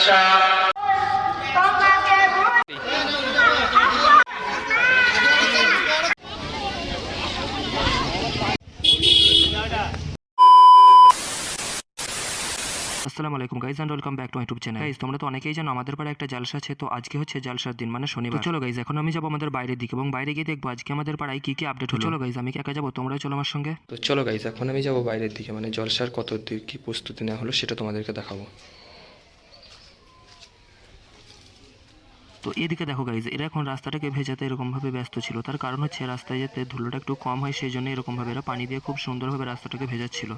জলসা। আসসালামু আলাইকুম guys and welcome back to my YouTube channel. Guys তোমরা তো অনেকেই জানো আমাদের পাড়ায় একটা জালসা আছে, তো আজকে হচ্ছে জালসার দিন মানে শনিবার। চলো গাইজ এখন আমি যাবো আমাদের বাইরের দিকে এবং বাইরে গিয়ে দেখবো আজকে আমাদের পাড়ায় কি কি আপডেট হলো। চলো গাইজ আমি কি একা যাবো, তোমরাও চলো আমার সঙ্গে। তো চলো গাইজ এখন আমি যাবো বাইরের দিকে, মানে জলসার কত দিক কি প্রস্তুতি নেওয়া হলো সেটা তোমাদেরকে দেখাবো। তো এদিকে দেখো গাইজ এরা এখন রাস্তাটাকে ভেজাতে এরকমভাবে ব্যস্ত ছিল, তার কারণ হচ্ছে রাস্তায় যেতে ধুলোটা একটু কম হয়, সেই জন্য এরকমভাবে এরা পানি দিয়ে খুব সুন্দরভাবে রাস্তাটাকে ভেজাচ্ছিল।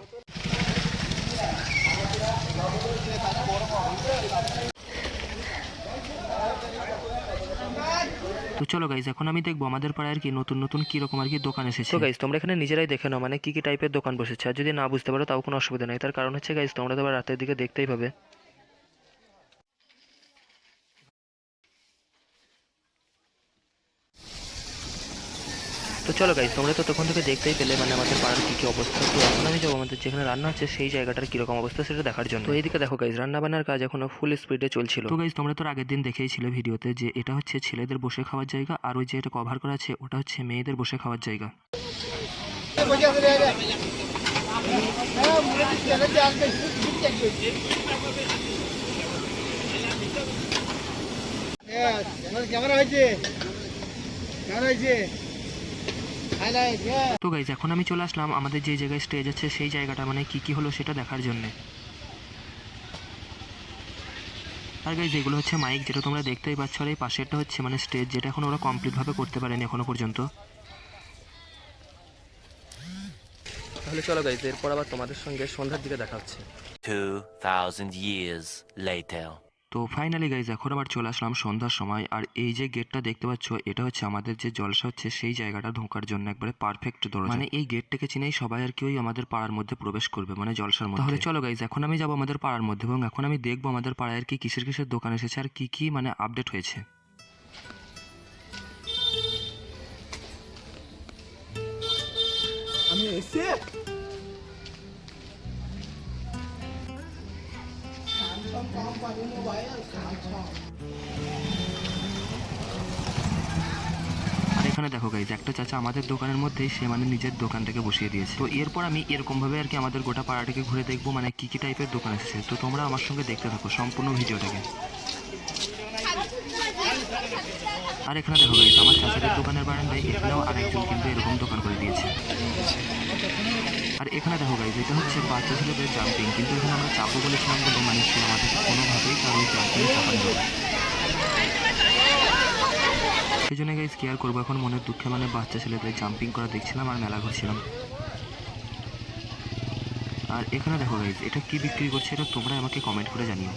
তো চলো গাইজ এখন আমি দেখবো আমাদের পাড়ায় আর কি নতুন নতুন কিরকম আর কি দোকান এসেছে। তো গাইজ তোমরা এখানে নিজেরাই দেখে নাও মানে কি কি টাইপের দোকান বসেছে, আর যদি না বুঝতে পারো তাও কোনো অসুবিধা নেই, তার কারণ হচ্ছে গাইজ তোমরা তো রাতের দিকে দেখতেই পাবে। তো চলো গাইজ তোমরা তো তখন থেকে দেখতেই পেলে মানে আমাদের পাড়ার কি কি অবস্থা। তো এখন আমি যাবো আমাদের যেখানে রান্না হচ্ছে সেই জায়গাটার কিরকম অবস্থা সেটা দেখার জন্য। তো এইদিকে দেখো গাইজ রান্না বান্নার কাজ এখনো ফুল স্পিডে চলছিল। তো গাইজ তোমরা তো আগের দিন দেখেইছিল ভিডিওতে যে এটা হচ্ছে ছেলেদের বসে খাওয়ার জায়গা, আর ওই যে এটা কভার করা আছে ওটা হচ্ছে মেয়েদের বসে খাওয়ার জায়গা। তো গাইজ এখন আমি চলে আসলাম আমাদের যে জায়গায় স্টেজ আছে সেই জায়গাটা মানে কি কি হলো সেটা দেখার জন্য। আর গাইজ এগুলো হচ্ছে মাইক যেটা তোমরা দেখতেই পাচ্ছ, আর এই পাশেরটা হচ্ছে মানে স্টেজ যেটা এখন ওরা কমপ্লিটভাবে করতে পারেনি এখনো পর্যন্ত। তাহলে চলো গাইজ এরপর আবার তোমাদের সঙ্গে সন্ধ্যার দিকে দেখা হচ্ছে। 2000 years later. তো ফাইনালি গাইজ এখন আবার চলে আসলাম সন্ধ্যার সময়, আর এই যে গেটটা দেখতে পাচ্ছ এটা হচ্ছে আমাদের যে জলসা হচ্ছে সেই জায়গাটা ঢোকার জন্য একবারে পারফেক্ট দরজা, মানে এই গেটটাকে চিনেই সবাই আর কি ওই আমাদের পাড়ার মধ্যে প্রবেশ করবে মানে জলসার মধ্যে। তাহলে চলো গাইজ এখন আমি যাবো আমাদের পাড়ার মধ্যে এবং এখন আমি দেখবো আমাদের পাড়ায় আর কি কিসের কিসের দোকান এসেছে আর কি কি মানে আপডেট হয়েছে। আমি এসে আর এখানে দেখো গাইজ একটা চাচা আমাদের দোকানের মধ্যেই সে মানে নিজের দোকানটাকে বসিয়ে দিয়েছে। তো এরপর আমি এরকমভাবে আর কি আমাদের গোটা পাড়াটাকে ঘুরে দেখবো মানে কি কি টাইপের দোকান এসেছে। তো তোমরা আমার সঙ্গে দেখতে থাকো সম্পূর্ণ ভিডিওটাকে। আর এখানে দেখো গাইজ আমার চাচাদের দোকানের বারান্দায় এখানেও আরেকজন কিন্তু এরকম দোকান করে দিয়েছে। আর এখানে দেখো গাইজ এটা হচ্ছে বাচ্চা ছেলেদের জাম্পিং, কিন্তু এখানে আমরা চাপও বলেছিলাম বলে মানে সে আমাদের কোনোভাবেই কারো জাম্পিং চাপান যাবে। সেই জন্য গাইজ কেয়ার করবো এখন মনের দুঃখে মানে বাচ্চা ছেলেদের জাম্পিং করা দেখছিলাম আর মেলা ঘুরছিলাম। আর এখানে দেখো গাইজ এটা কি বিক্রি করছে এটা তোমরা আমাকে কমেন্ট করে জানিও।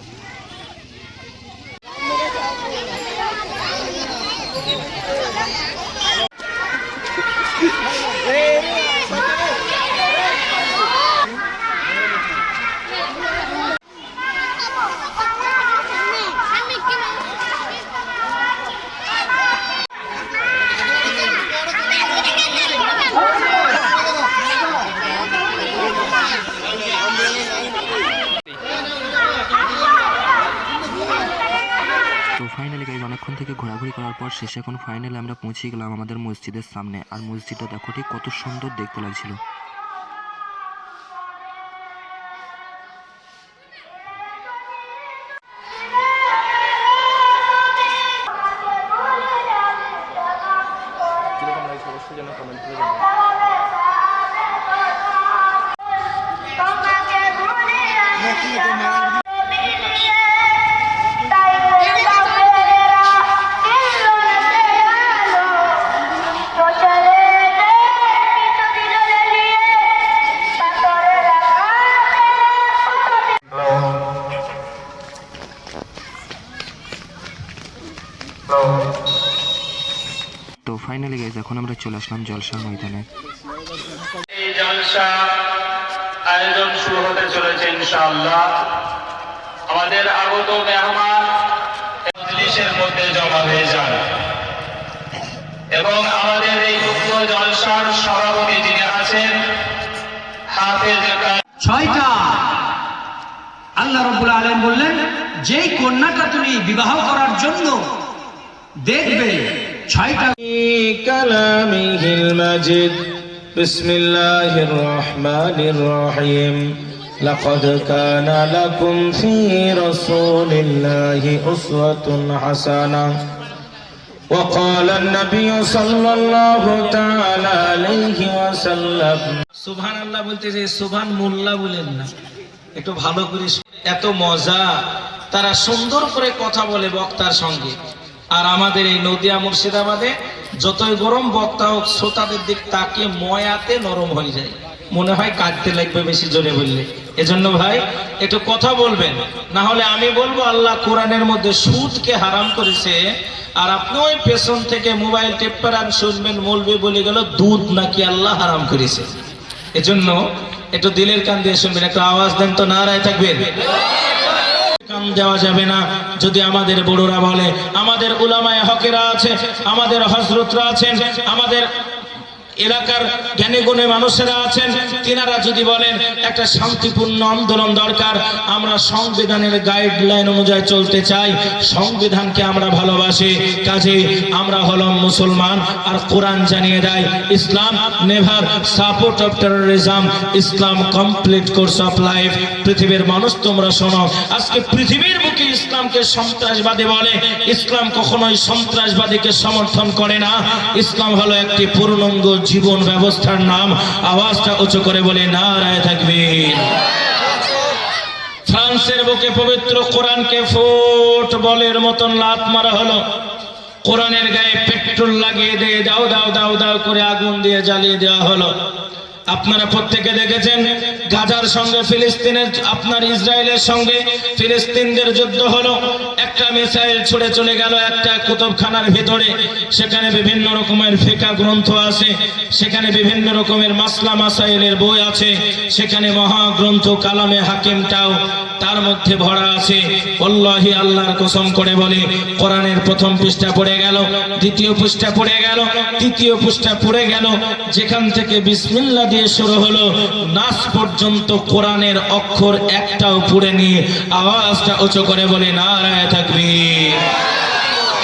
তো ফাইনালি গাইজ অনেকক্ষণ থেকে ঘোরাঘুরি করার পর শেষে এখন ফাইনালি আমরা পৌঁছে গেলাম আমাদের মসজিদের সামনে, আর মসজিদটা দেখো ঠিক কত সুন্দর দেখতে লাগছিল। কিরকম লাগছে অবশ্যই যেন কমেন্ট করে জানাও। তো ফাইনালি গাইজ এখন আমরা চলে আসলাম জলসার ময়দানে। এই জলসা আয়োজন শুরু হতে চলেছে ইনশাআল্লাহ। আমাদের আগত মেহমান মজলিসের মধ্যে জমা হয়ে যান এবং আমাদের এই উক্ত জলসার সভাপতি যিনি আছেন হাফেজ 6টা আল্লাহ রাব্বুল আলামিন বললেন, যেই কন্যাটা তুমি বিবাহ করার জন্য দেখবে 6টা كلامه المجيد بسم الله الرحمن الرحيم لقد كان لكم في رسول الله أسوة حسنة وقال النبي صلى الله تعالى عليه وسلم সুবহান আল্লাহ বলতেছে, সুবহান মোল্লা বলেন না, একটু ভালো করে এত মজা, তারা সুন্দর করে কথা বলে বক্তার সঙ্গে। আর আমাদের এই নদিয়া মুর্শিদাবাদে যতই গরম বক্তা হোক, শ্রোতাদের দিক তাকিয়ে ময়াতে নরম হয়ে যায়, মনে হয় কাঁদতে লাগবে বেশি জোরে বললে। এজন্য ভাই একটু কথা বলবেন, না হলে আমি বলবো আল্লাহ কোরআনের মধ্যে সুদকে হারাম করেছে, আর আপনি ওই পেছন থেকে মোবাইল টেপার আর শুনবেন মৌলবি বলে গেল দুধ নাকি আল্লাহ হারাম করেছে। এজন্য একটু দিলের কান দিয়ে শুনবেন, একটু আওয়াজ দেন তো, নারায় থাকবেন। কান দেওয়া যাবে না যদি আমাদের বড়রা বলে, আমাদের উলামায়ে হকেরা আছে, আমাদের হযরতরা আছেন, আমাদের এলাকার জ্ঞানী গুণী মানুষেরা আছেন, তিনারা যদি বলেন একটা শান্তিপূর্ণ আন্দোলন দরকার, আমরা সংবিধানের গাইডলাইন অনুযায়ী চলতে চাই, সংবিধানকে আমরা ভালোবাসি, কাজেই আমরা হলাম মুসলমান। আর কোরআন জানিয়ে দেয়, Islam never support of terrorism, Islam complete course of life. পৃথিবীর মানুষ তোমরা শোনো, আজকে পৃথিবীর বুকে ইসলামকে সন্ত্রাসবাদী বলে, ইসলাম কখনোই সন্ত্রাসবাদীকে সমর্থন করে না। ইসলাম হলো একটি পূর্ণাঙ্গ জীবন ব্যবস্থার নাম। আওয়াজটা উঁচু করে বলে নারায়ে তাকবীর। ফ্রান্সের বুকে পবিত্র কোরআনকে ফুটবলের মতন লাত মারা হলো, কোরআনের গায়ে পেট্রোল লাগিয়ে দিয়ে দাও দাও দাও দাও করে আগুন দিয়ে জ্বালিয়ে দেওয়া হলো। আপনারা প্রত্যেকে দেখেছেন গাজার সঙ্গে ফিলিস্তিনের, আপনার ইসরায়েলের সঙ্গে ফিলিস্তিনদের যুদ্ধ হলো, একটা মিসাইল ছুড়ে চলে গেল একটা কুতুবখানার ভিতরে, সেখানে বিভিন্ন রকমের ফিকহ গ্রন্থ আছে, সেখানে বিভিন্ন রকমের মাসলা মাসাইলের বই আছে, সেখানে মহাগ্রন্থ কালামে হাকিমটাও তার মধ্যে ভরা আছে। আল্লাহি আল্লাহর কসম করে বলে, কোরআনের প্রথম পৃষ্ঠা পড়ে গেল, দ্বিতীয় পৃষ্ঠা পড়ে গেল, তৃতীয় পৃষ্ঠা পড়ে গেল, যেখান থেকে বিসমিল্লাহ দিয়ে শুরু হলো নাস পর্যন্ত কোরআনের অক্ষর একটাও পড়ে নিয়ে আওয়াজটা উঁচু করে বলে নারায়ে তাকবীর।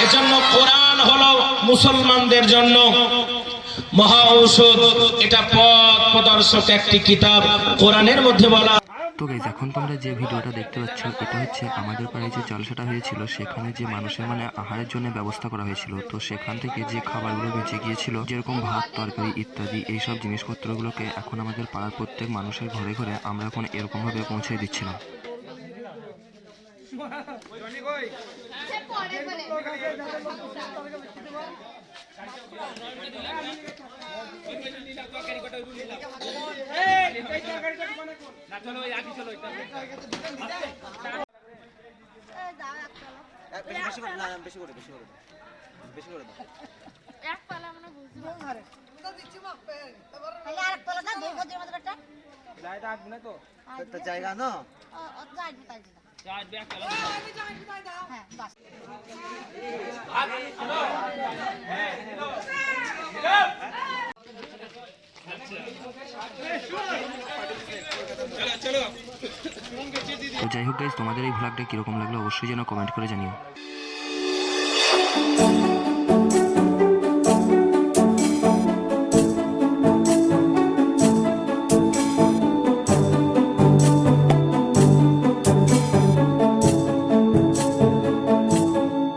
এজন্য কোরআন হলো মুসলমানদের জন্য মহা ঔষধ, এটা পথ প্রদর্শক একটি কিতাব। কোরআনের মধ্যে বলা। তো গাইজ, এখন তোমরা যে ভিডিওটা দেখতে পাচ্ছ, এটা হচ্ছে আমাদের পাড়ায় যে জলসাটা হয়েছিল, সেখানে যে মানুষের আহারের জন্য ব্যবস্থা করা হয়েছিল। তো সেখান থেকে যে খাবারগুলো বেঁচে গিয়েছিল, যেরকম ভাত, তরকারি ইত্যাদি, এইসব জিনিসপত্রগুলোকে এখন আমাদের পাড়ার প্রত্যেক মানুষের ঘরে ঘরে আমরা এখন এরকমভাবে পৌঁছে দিচ্ছিলাম। জায়গা না তো যাই হোক গাইজ, তোমাদের এই ভ্লগটা কিরকম লাগলো অবশ্যই যেন কমেন্ট করে জানিও।